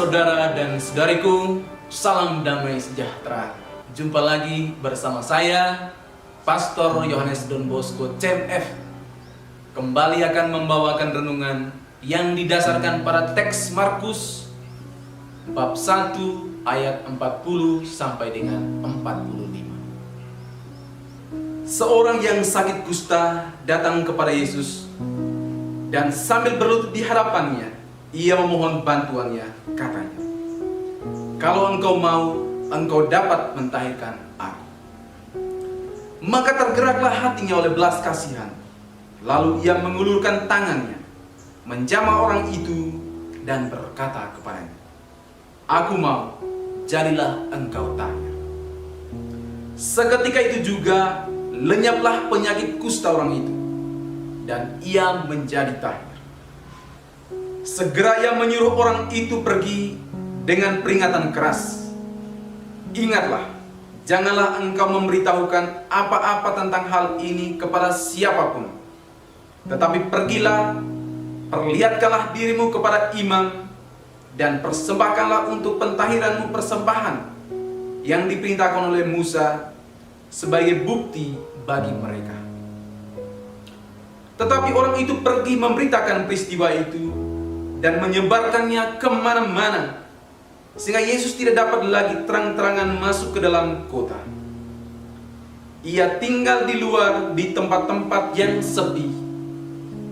saudara dan saudariku, salam damai sejahtera. Jumpa lagi bersama saya, Pastor Yohanes Don Bosco CMF. Kembali akan membawakan renungan yang didasarkan pada teks Markus bab 1 ayat 40 sampai dengan 45. Seorang yang sakit kusta datang kepada Yesus dan sambil berlutut di hadapannya, ia memohon bantuannya, katanya, "Kalau engkau mau, engkau dapat mentahirkan aku." Maka tergeraklah hatinya oleh belas kasihan. Lalu ia mengulurkan tangannya, menjamah orang itu dan berkata kepadanya, "Aku mau, jadilah engkau tahir." Seketika itu juga lenyaplah penyakit kusta orang itu, dan ia menjadi tahir. Segera ia menyuruh orang itu pergi dengan peringatan keras, "Ingatlah, janganlah engkau memberitahukan apa-apa tentang hal ini kepada siapapun. Tetapi pergilah, perlihatkanlah dirimu kepada imam, dan persembahkanlah untuk pentahiranmu persembahan yang diperintahkan oleh Musa sebagai bukti bagi mereka." Tetapi orang itu pergi memberitakan peristiwa itu dan menyebarkannya kemana-mana, sehingga Yesus tidak dapat lagi terang-terangan masuk ke dalam kota. Ia tinggal di luar di tempat-tempat yang sepi,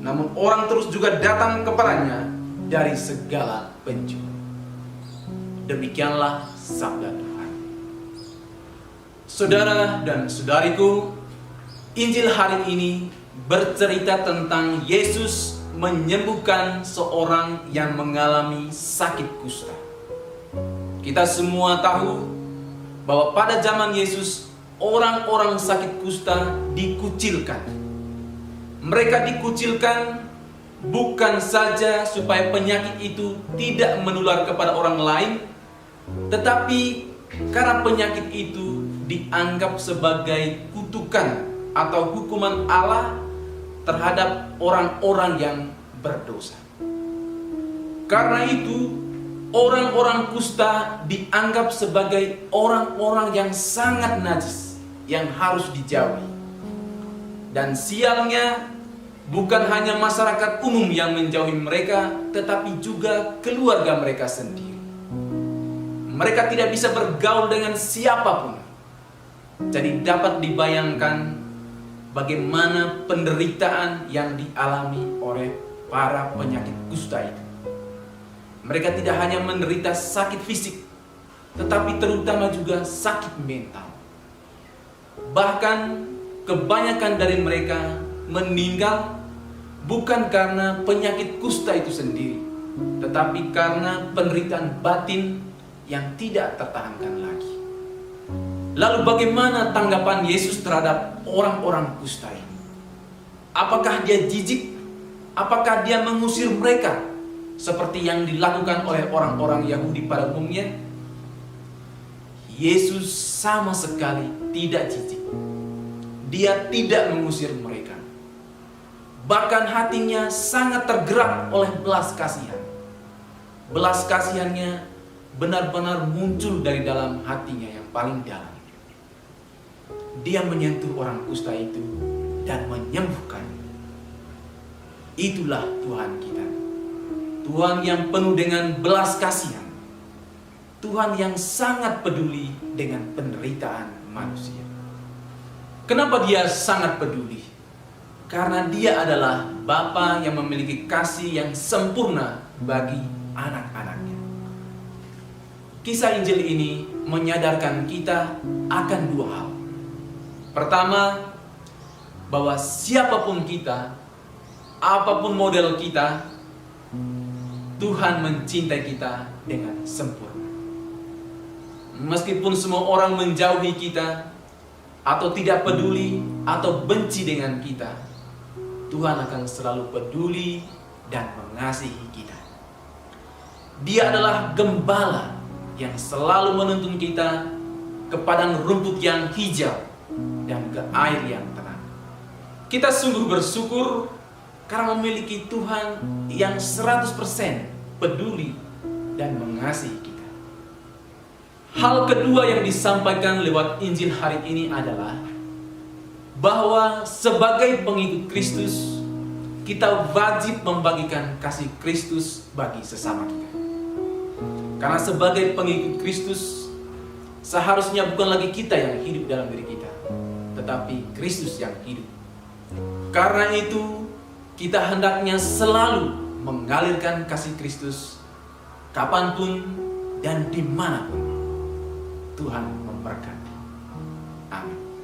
namun orang terus juga datang kepadanya dari segala penjuru. Demikianlah sabda Tuhan. Saudara dan saudariku, Injil hari ini bercerita tentang Yesus menyembuhkan seorang yang mengalami sakit kusta. Kita semua tahu bahwa pada zaman Yesus, orang-orang sakit kusta dikucilkan. Mereka dikucilkan bukan saja supaya penyakit itu tidak menular kepada orang lain, tetapi karena penyakit itu dianggap sebagai kutukan atau hukuman Allah terhadap orang-orang yang berdosa. Karena itu, orang-orang kusta dianggap sebagai orang-orang yang sangat najis, yang harus dijauhi. Dan sialnya, bukan hanya masyarakat umum yang menjauhi mereka, tetapi juga keluarga mereka sendiri. Mereka tidak bisa bergaul dengan siapapun. Jadi dapat dibayangkan bagaimana penderitaan yang dialami oleh para penyakit kusta itu. Mereka tidak hanya menderita sakit fisik, tetapi terutama juga sakit mental. Bahkan kebanyakan dari mereka meninggal bukan karena penyakit kusta itu sendiri, tetapi karena penderitaan batin yang tidak tertahankan lagi. Lalu bagaimana tanggapan Yesus terhadap orang-orang kusta ini? Apakah dia jijik? Apakah dia mengusir mereka seperti yang dilakukan oleh orang-orang Yahudi pada umumnya? Yesus sama sekali tidak jijik. Dia tidak mengusir mereka. Bahkan hatinya sangat tergerak oleh belas kasihan. Belas kasihannya benar-benar muncul dari dalam hatinya yang paling dalam. Dia menyentuh orang kusta itu dan menyembuhkannya. Itulah Tuhan kita. Tuhan yang penuh dengan belas kasihan. Tuhan yang sangat peduli dengan penderitaan manusia. Kenapa dia sangat peduli? Karena dia adalah Bapa yang memiliki kasih yang sempurna bagi anak-anaknya. Kisah Injil ini menyadarkan kita akan dua hal. Pertama, bahwa siapapun kita, apapun model kita, Tuhan mencintai kita dengan sempurna. Meskipun semua orang menjauhi kita, atau tidak peduli, atau benci dengan kita, Tuhan akan selalu peduli dan mengasihi kita. Dia adalah gembala yang selalu menuntun kita ke padang rumput yang hijau dan ke air yang tenang. Kita sungguh bersyukur karena memiliki Tuhan yang 100% peduli dan mengasihi kita. Hal kedua yang disampaikan lewat Injil hari ini adalah bahwa sebagai pengikut Kristus, kita wajib membagikan kasih Kristus bagi sesama kita. Karena sebagai pengikut Kristus, seharusnya bukan lagi kita yang hidup dalam diri kita, tetapi Kristus yang hidup. Karena itu, kita hendaknya selalu mengalirkan kasih Kristus kapanpun dan dimanapun. Tuhan memberkati. Amin.